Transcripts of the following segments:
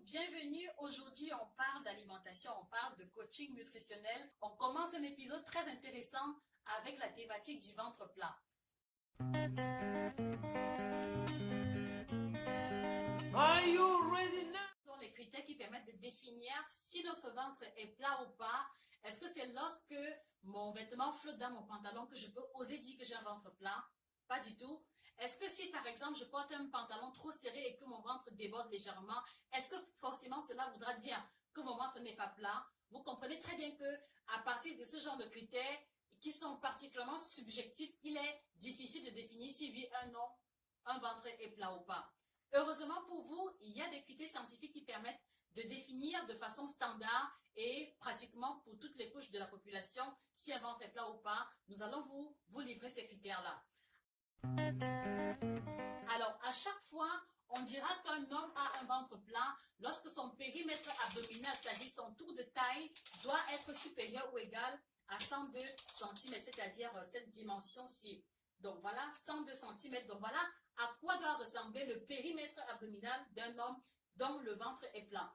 bienvenue. Aujourd'hui, on parle d'alimentation, on parle de coaching nutritionnel. On commence un épisode très intéressant avec la thématique du ventre plat. Are you ready now? Dans les critères qui permettent de définir si notre ventre est plat ou pas, est-ce que c'est lorsque mon vêtement flotte dans mon pantalon que je peux oser dire que j'ai un ventre plat? Pas du tout. Est-ce que si, par exemple, je porte un pantalon trop serré et que mon ventre déborde légèrement, est-ce que forcément cela voudra dire que mon ventre n'est pas plat? Vous comprenez très bien que à partir de ce genre de critères qui sont particulièrement subjectifs, il est difficile de définir si oui ou non un ventre est plat ou pas. Heureusement pour vous, il y a des critères scientifiques qui permettent de définir de façon standard et pratiquement pour toutes les couches de la population si un ventre est plat ou pas. Nous allons vous livrer ces critères-là. Alors, à chaque fois, on dira qu'un homme a un ventre plat lorsque son périmètre abdominal, c'est-à-dire son tour de taille, doit être supérieur ou égal à 102 cm, c'est-à-dire cette dimension-ci. Donc voilà, 102 cm. Donc voilà à quoi doit ressembler le périmètre abdominal d'un homme dont le ventre est plat.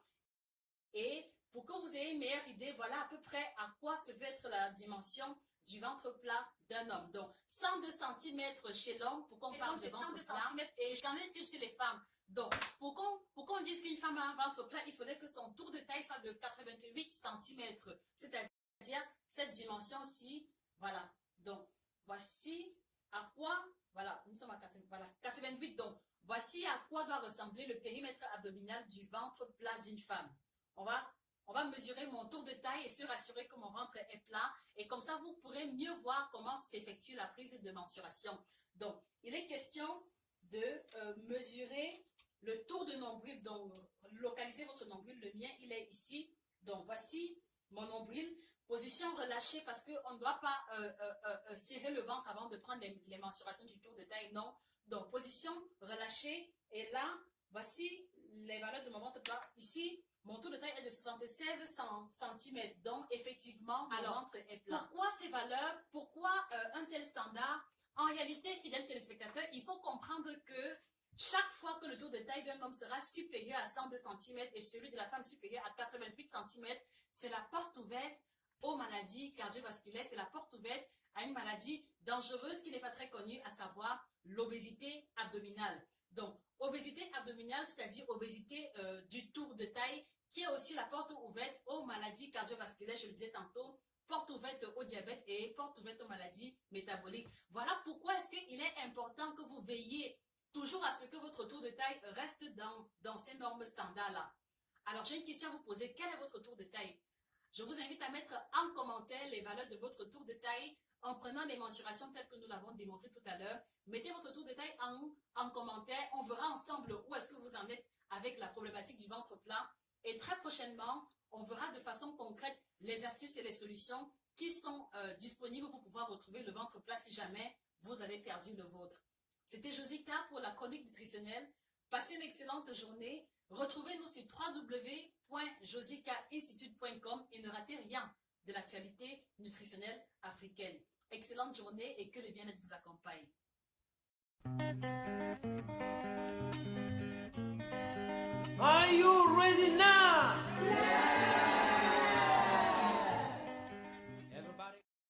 Et pour que vous ayez une meilleure idée, voilà à peu près à quoi se veut être la dimension du ventre plat d'un homme. Donc, 102 cm chez l'homme, pour qu'on parle de ventre plat, et qu'en est-il chez les femmes? Donc, pour qu'on dise qu'une femme a un ventre plat, il faudrait que son tour de taille soit de 88 cm, c'est-à-dire cette dimension-ci, voilà. Donc, voici à quoi, voilà, nous sommes à 88, donc, voici à quoi doit ressembler le périmètre abdominal du ventre plat d'une femme. On va mesurer mon tour de taille et se rassurer que mon ventre est plat. Et comme ça, vous pourrez mieux voir comment s'effectue la prise de mensuration. Donc, il est question de mesurer le tour de nombril. Donc, localisez votre nombril. Le mien, il est ici. Donc, voici mon nombril. Position relâchée parce qu'on ne doit pas serrer le ventre avant de prendre les mensurations du tour de taille. Non. Donc, position relâchée. Et là, voici les valeurs de mon ventre plat. Ici, mon tour de taille est de 76 cm, donc effectivement, mon ventre est plat. Pourquoi ces valeurs? Pourquoi un tel standard? En réalité, fidèles téléspectateurs, il faut comprendre que chaque fois que le tour de taille d'un homme sera supérieur à 102 cm et celui de la femme supérieur à 88 cm, c'est la porte ouverte aux maladies cardiovasculaires, c'est la porte ouverte à une maladie dangereuse qui n'est pas très connue, à savoir l'obésité abdominale. Donc, obésité abdominale, c'est-à-dire obésité du tour de taille, qui est aussi la porte ouverte aux maladies cardiovasculaires, je le disais tantôt, porte ouverte au diabète et porte ouverte aux maladies métaboliques. Voilà pourquoi est-ce qu'il est important que vous veilliez toujours à ce que votre tour de taille reste dans ces normes standards-là. Alors, j'ai une question à vous poser. Quel est votre tour de taille? Je vous invite à mettre en commentaire les valeurs de votre tour de taille en prenant les mensurations telles que nous l'avons démontré tout à l'heure. Mettez votre tour de taille en commentaire. On verra ensemble où est-ce que vous en êtes avec la problématique du ventre plat. Et très prochainement, on verra de façon concrète les astuces et les solutions qui sont disponibles pour pouvoir retrouver le ventre plat si jamais vous avez perdu le vôtre. C'était Josica pour la chronique nutritionnelle. Passez une excellente journée. Retrouvez-nous sur www.josicainstitute.com et ne ratez rien de l'actualité nutritionnelle africaine. Excellente journée et que le bien-être vous accompagne. Are you ready now?